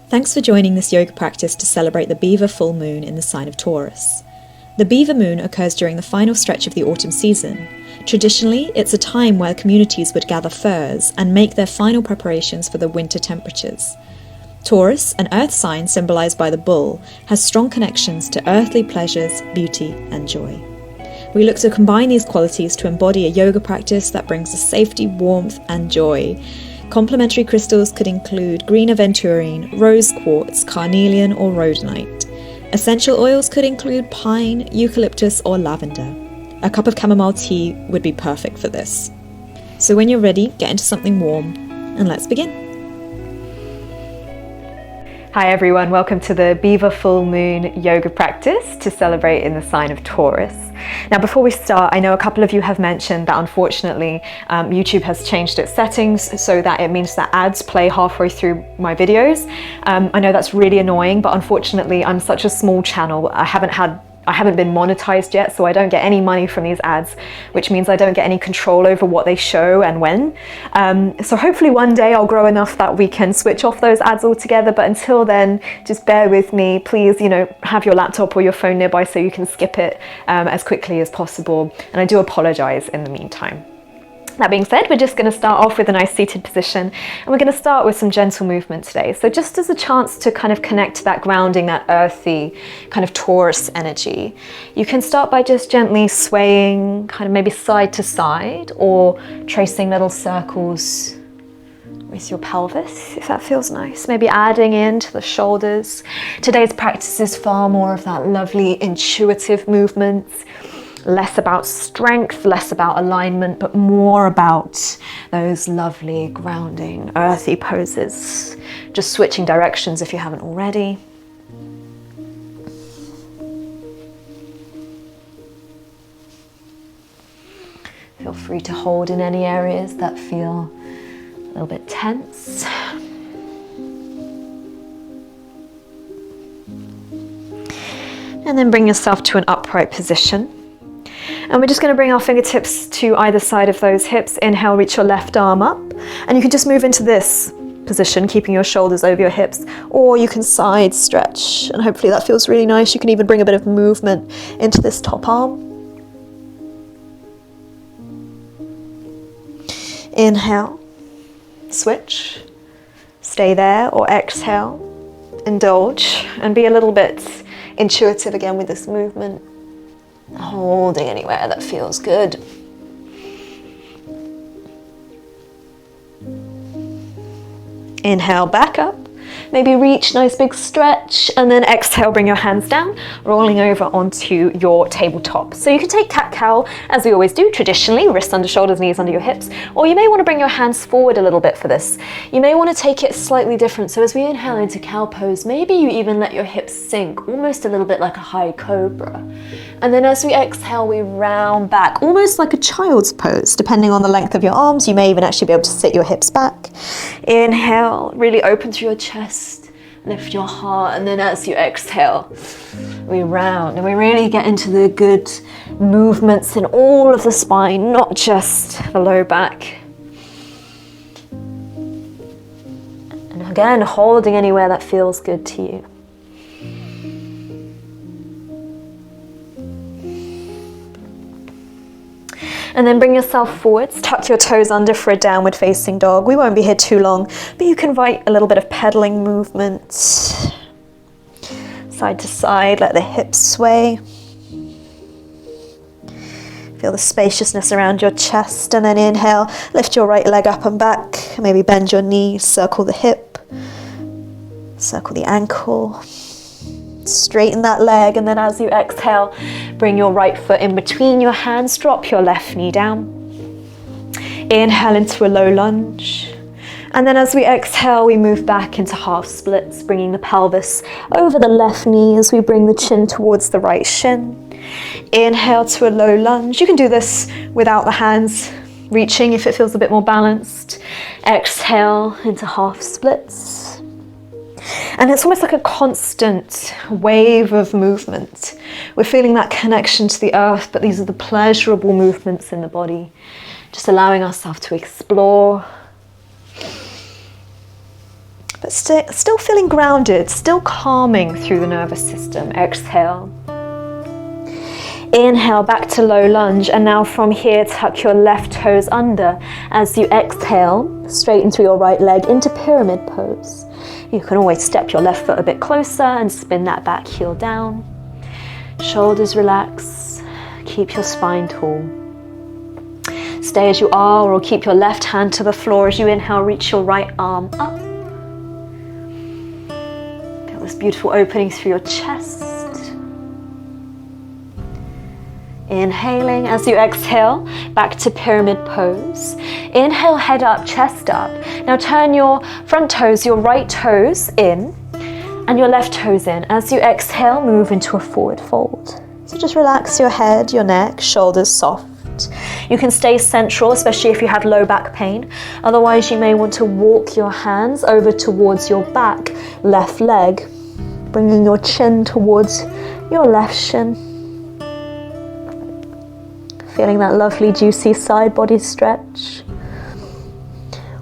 Thanks for joining this yoga practice to celebrate the Beaver full moon in the sign of Taurus. The Beaver moon occurs during the final stretch of the autumn season. Traditionally, it's a time where communities would gather furs and make their final preparations for the winter temperatures. Taurus, an earth sign symbolised by the bull, has strong connections to earthly pleasures, beauty and joy. We look to combine these qualities to embody a yoga practice that brings us safety, warmth and joy. Complementary crystals could include green aventurine, rose quartz, carnelian or rhodonite. Essential oils could include pine, eucalyptus or lavender. A cup of chamomile tea would be perfect for this. So when you're ready, get into something warm and let's begin. Hi everyone, welcome to the Beaver full moon yoga practice to celebrate in the sign of Taurus. Now before we start, I know a couple of you have mentioned that unfortunately YouTube has changed its settings so that it means that ads play halfway through my videos. I know that's really annoying, but unfortunately I'm such a small channel. I haven't been monetized yet, so I don't get any money from these ads, which means I don't get any control over what they show and when. So hopefully one day I'll grow enough that we can switch off those ads altogether, but until then, just bear with me. Please, have your laptop or your phone nearby so you can skip it as quickly as possible. And I do apologize in the meantime. That being said, we're just going to start off with a nice seated position, and we're going to start with some gentle movement today. So just as a chance to kind of connect to that grounding, that earthy kind of Taurus energy, you can start by just gently swaying, kind of maybe side to side, or tracing little circles with your pelvis, if that feels nice. Maybe adding into the shoulders. Today's practice is far more of that lovely intuitive movement. Less about strength, less about alignment, but more about those lovely grounding, earthy poses. Just switching directions if you haven't already. Feel free to hold in any areas that feel a little bit tense. And then bring yourself to an upright position. And we're just going to bring our fingertips to either side of those hips. Inhale, reach your left arm up. And you can just move into this position, keeping your shoulders over your hips. Or you can side stretch. And hopefully that feels really nice. You can even bring a bit of movement into this top arm. Inhale, switch, stay there, or exhale, indulge, and be a little bit intuitive again with this movement. Holding anywhere that feels good. Inhale, back up. Maybe reach, nice big stretch, and then exhale, bring your hands down, rolling over onto your tabletop. So you can take cat-cow, as we always do traditionally, wrists under shoulders, knees under your hips, or you may want to bring your hands forward a little bit for this. You may want to take it slightly different. So as we inhale into cow pose, maybe you even let your hips sink, almost a little bit like a high cobra. And then as we exhale, we round back, almost like a child's pose. Depending on the length of your arms, you may even actually be able to sit your hips back. Inhale, really open through your chest. Lift your heart, and then as you exhale, we round, and we really get into the good movements in all of the spine, not just the low back. And again, holding anywhere that feels good to you. And then bring yourself forwards, tuck your toes under for a downward facing dog. We won't be here too long, but you can invite a little bit of pedaling movement. Side to side, let the hips sway. Feel the spaciousness around your chest, and then inhale, lift your right leg up and back. Maybe bend your knee, circle the hip, circle the ankle. Straighten that leg, and then as you exhale, bring your right foot in between your hands, drop your left knee down. Inhale into a low lunge. And then as we exhale, we move back into half splits, bringing the pelvis over the left knee as we bring the chin towards the right shin. Inhale to a low lunge. You can do this without the hands reaching if it feels a bit more balanced. Exhale into half splits. And it's almost like a constant wave of movement. We're feeling that connection to the earth, but these are the pleasurable movements in the body. Just allowing ourselves to explore but still feeling grounded, still calming through the nervous system. Exhale. Inhale back to low lunge, and now from here tuck your left toes under. As you exhale, straighten through your right leg into pyramid pose. You can always step your left foot a bit closer and spin that back heel down. Shoulders relax, keep your spine tall. Stay as you are, or keep your left hand to the floor. As you inhale, reach your right arm up. Feel this beautiful opening through your chest. Inhaling as you exhale, back to pyramid pose. Inhale, head up, chest up. Now turn your front toes, your right toes in, and your left toes in. As you exhale, move into a forward fold. So just relax your head, your neck, shoulders soft. You can stay central, especially if you have low back pain. Otherwise, you may want to walk your hands over towards your back, left leg, bringing your chin towards your left shin. Feeling that lovely juicy side body stretch.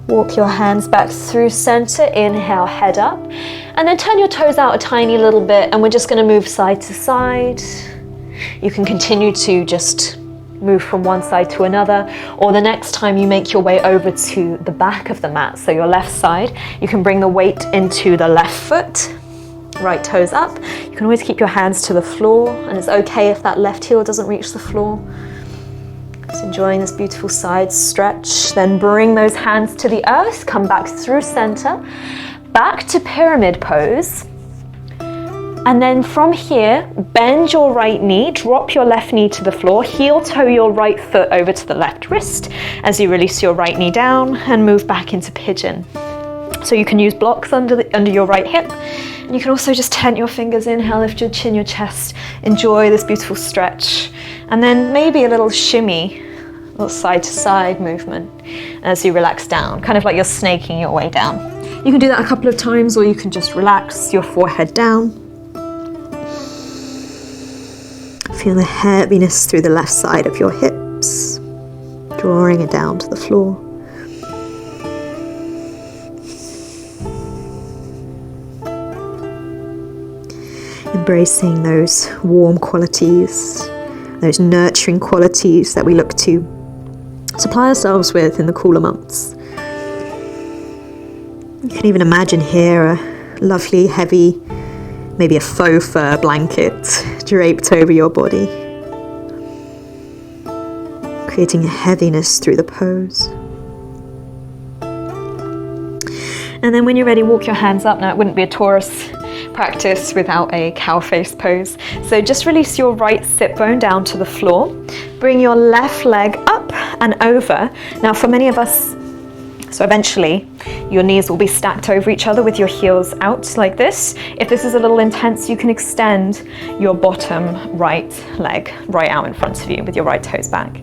Walk your hands back through center. Inhale, head up, and then turn your toes out a tiny little bit, and we're just going to move side to side. You can continue to just move from one side to another, or the next time you make your way over to the back of the mat, so your left side, you can bring the weight into the left foot, right toes up. You can always keep your hands to the floor, and it's okay if that left heel doesn't reach the floor. Just enjoying this beautiful side stretch. Then bring those hands to the earth, come back through center, back to pyramid pose. And then from here, bend your right knee, drop your left knee to the floor, heel toe your right foot over to the left wrist as you release your right knee down and move back into pigeon. So you can use blocks under your right hip, and you can also just tent your fingers. Inhale, lift your chin, your chest, enjoy this beautiful stretch. And then maybe a little shimmy, a little side to side movement as you relax down, kind of like you're snaking your way down. You can do that a couple of times, or you can just relax your forehead down. Feel the heaviness through the left side of your hips, drawing it down to the floor. Embracing those warm qualities, those nurturing qualities that we look to supply ourselves with in the cooler months. You can even imagine here a lovely, heavy, maybe a faux fur blanket draped over your body, creating a heaviness through the pose. And then when you're ready, walk your hands up. Now, it wouldn't be a Taurus practice without a Cowface pose. So just release your right sit bone down to the floor. Bring your left leg up and over. Now, for many of us, so eventually your knees will be stacked over each other with your heels out like this. If this is a little intense, you can extend your bottom right leg right out in front of you with your right toes back.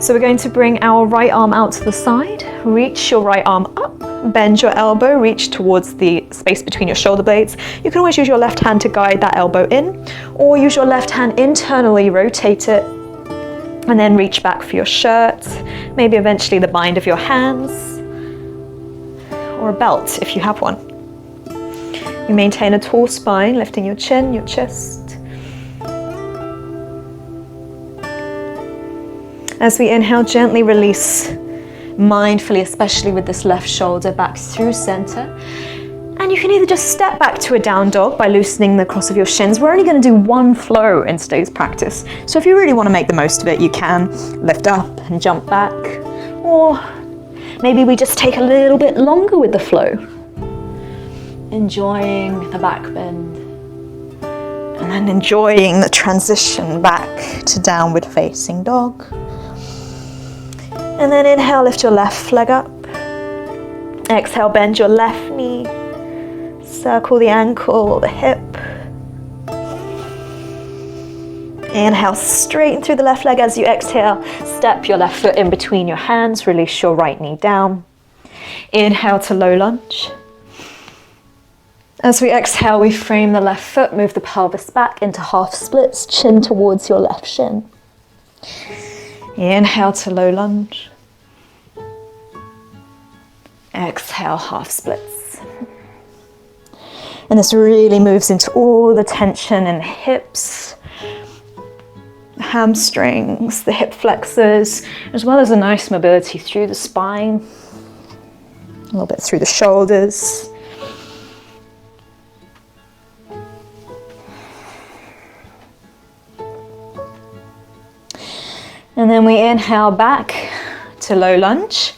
So we're going to bring our right arm out to the side, reach your right arm up, bend your elbow, reach towards the space between your shoulder blades. You can always use your left hand to guide that elbow in, or use your left hand internally, rotate it, and then reach back for your shirt, maybe eventually the bind of your hands, or a belt if you have one. You maintain a tall spine, lifting your chin, your chest. As we inhale, gently release mindfully, especially with this left shoulder, back through center. And you can either just step back to a down dog by loosening the cross of your shins. We're only going to do one flow in today's practice. So if you really want to make the most of it, you can lift up and jump back. Or maybe we just take a little bit longer with the flow, enjoying the back bend. And then enjoying the transition back to downward facing dog. And then inhale, lift your left leg up. Exhale, bend your left knee. Circle the ankle or the hip. Inhale, straighten through the left leg. As you exhale, step your left foot in between your hands. Release your right knee down. Inhale to low lunge. As we exhale, we frame the left foot, move the pelvis back into half splits, chin towards your left shin. Inhale to low lunge. Exhale, half splits. And this really moves into all the tension in the hips, the hamstrings, the hip flexors, as well as a nice mobility through the spine, a little bit through the shoulders. And then we inhale back to low lunge.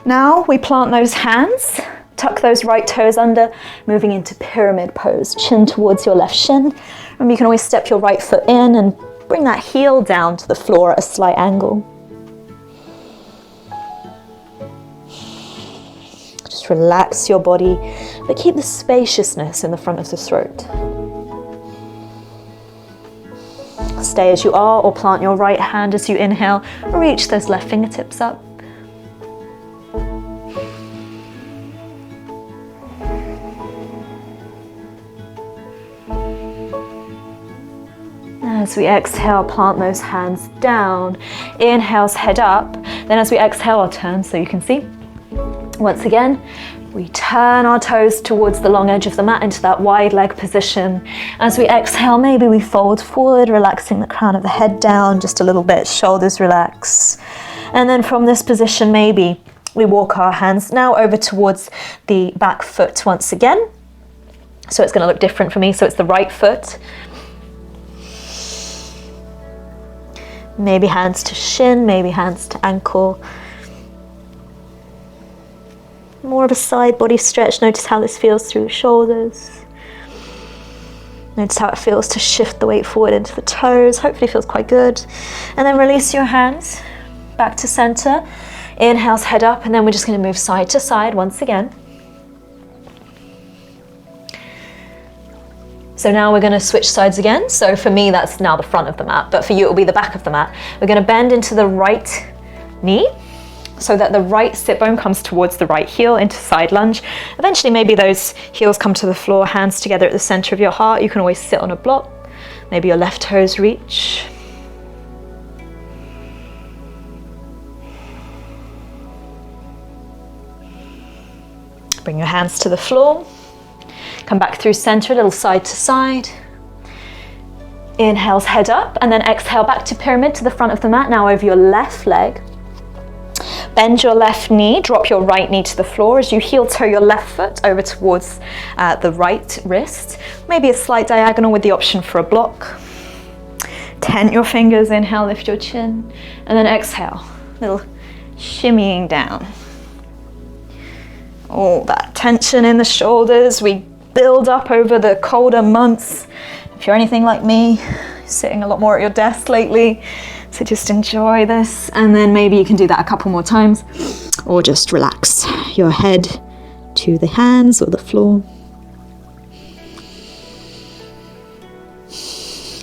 Now we plant those hands, tuck those right toes under, moving into pyramid pose, chin towards your left shin. Remember, you can always step your right foot in and bring that heel down to the floor at a slight angle. Just relax your body, but keep the spaciousness in the front of the throat. Stay as you are, or plant your right hand as you inhale. Reach those left fingertips up. As we exhale, plant those hands down. Inhales, head up. Then as we exhale, I'll turn so you can see. Once again, we turn our toes towards the long edge of the mat into that wide leg position. As we exhale, maybe we fold forward, relaxing the crown of the head down just a little bit, shoulders relax. And then from this position, maybe we walk our hands now over towards the back foot once again. So it's going to look different for me. So it's the right foot. Maybe hands to shin, maybe hands to ankle. More of a side body stretch. Notice how this feels through the shoulders. Notice how it feels to shift the weight forward into the toes. Hopefully it feels quite good. And then release your hands back to center. Inhales, head up, and then we're just going to move side to side once again. So now we're going to switch sides again. So for me, that's now the front of the mat, but for you, it'll be the back of the mat. We're going to bend into the right knee so that the right sit bone comes towards the right heel into side lunge. Eventually, maybe those heels come to the floor, hands together at the center of your heart. You can always sit on a block. Maybe your left toes reach. Bring your hands to the floor. Come back through center, a little side to side. Inhales, head up, and then exhale back to pyramid to the front of the mat. Now over your left leg. Bend your left knee, drop your right knee to the floor as you heel toe your left foot over towards the right wrist. Maybe a slight diagonal with the option for a block. Tent your fingers, inhale, lift your chin, and then exhale, little shimmying down. All that tension in the shoulders, we build up over the colder months. If you're anything like me, sitting a lot more at your desk lately, so just enjoy this, and then maybe you can do that a couple more times, or just relax your head to the hands or the floor.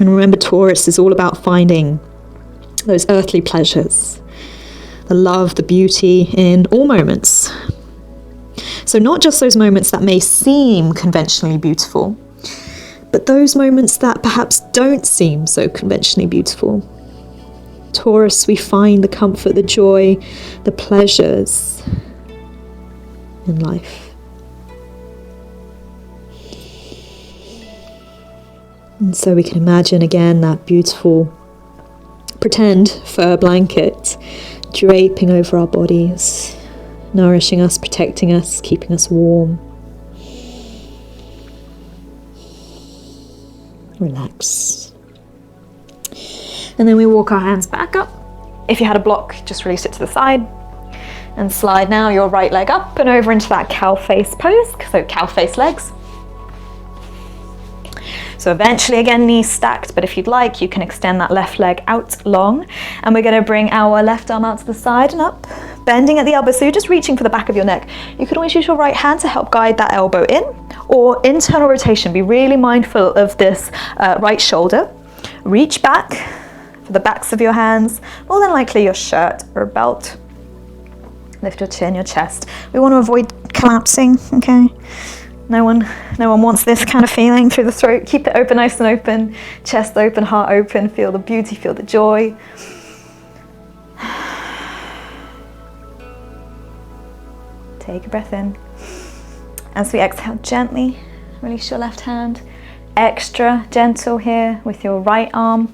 And remember, Taurus is all about finding those earthly pleasures, the love, the beauty in all moments. So not just those moments that may seem conventionally beautiful, but those moments that perhaps don't seem so conventionally beautiful. Taurus, we find the comfort, the joy, the pleasures in life. And so we can imagine again that beautiful pretend fur blanket draping over our bodies, nourishing us, protecting us, keeping us warm. Relax. And then we walk our hands back up. If you had a block, just release it to the side. And slide now your right leg up and over into that Cowface pose, so Cowface legs. So eventually, again, knees stacked, but if you'd like, you can extend that left leg out long. And we're going to bring our left arm out to the side and up, bending at the elbow. So you're just reaching for the back of your neck. You could always use your right hand to help guide that elbow in, or internal rotation. Be really mindful of this right shoulder. Reach back for the backs of your hands, more than likely your shirt or belt. Lift your chin, your chest. We want to avoid collapsing, okay? No one wants this kind of feeling through the throat. Keep it open, nice and open. Chest open, heart open. Feel the beauty, feel the joy. Take a breath in. As we exhale, gently release your left hand. Extra gentle here with your right arm.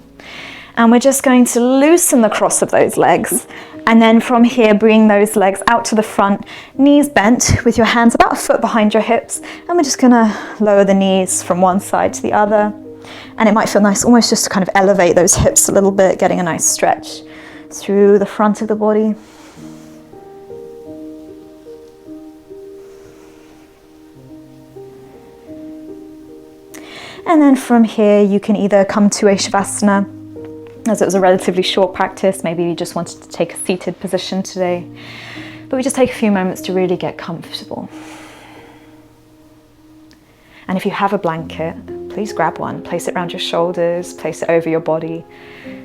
And we're just going to loosen the cross of those legs. And then from here, bring those legs out to the front, knees bent with your hands about a foot behind your hips. And we're just gonna lower the knees from one side to the other. And it might feel nice almost just to kind of elevate those hips a little bit, getting a nice stretch through the front of the body. And then from here, you can either come to a Shavasana, as it was a relatively short practice. Maybe you just wanted to take a seated position today. But we just take a few moments to really get comfortable. And if you have a blanket, please grab one, place it around your shoulders, place it over your body,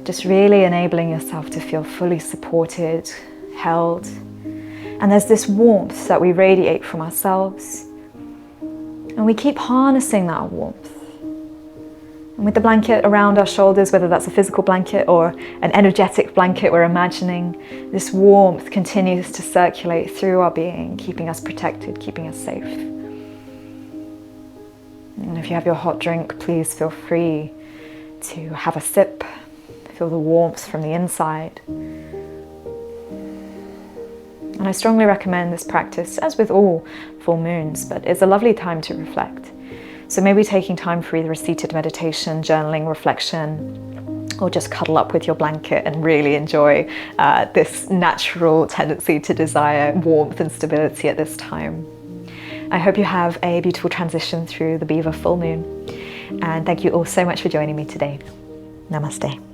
just really enabling yourself to feel fully supported, held. And there's this warmth that we radiate from ourselves. And we keep harnessing that warmth. And with the blanket around our shoulders, whether that's a physical blanket or an energetic blanket we're imagining, this warmth continues to circulate through our being, keeping us protected, keeping us safe. And if you have your hot drink, please feel free to have a sip, feel the warmth from the inside. And I strongly recommend this practice, as with all full moons, but it's a lovely time to reflect. So maybe taking time for either a seated meditation, journaling, reflection, or just cuddle up with your blanket and really enjoy this natural tendency to desire warmth and stability at this time. I hope you have a beautiful transition through the Beaver full moon. And thank you all so much for joining me today. Namaste.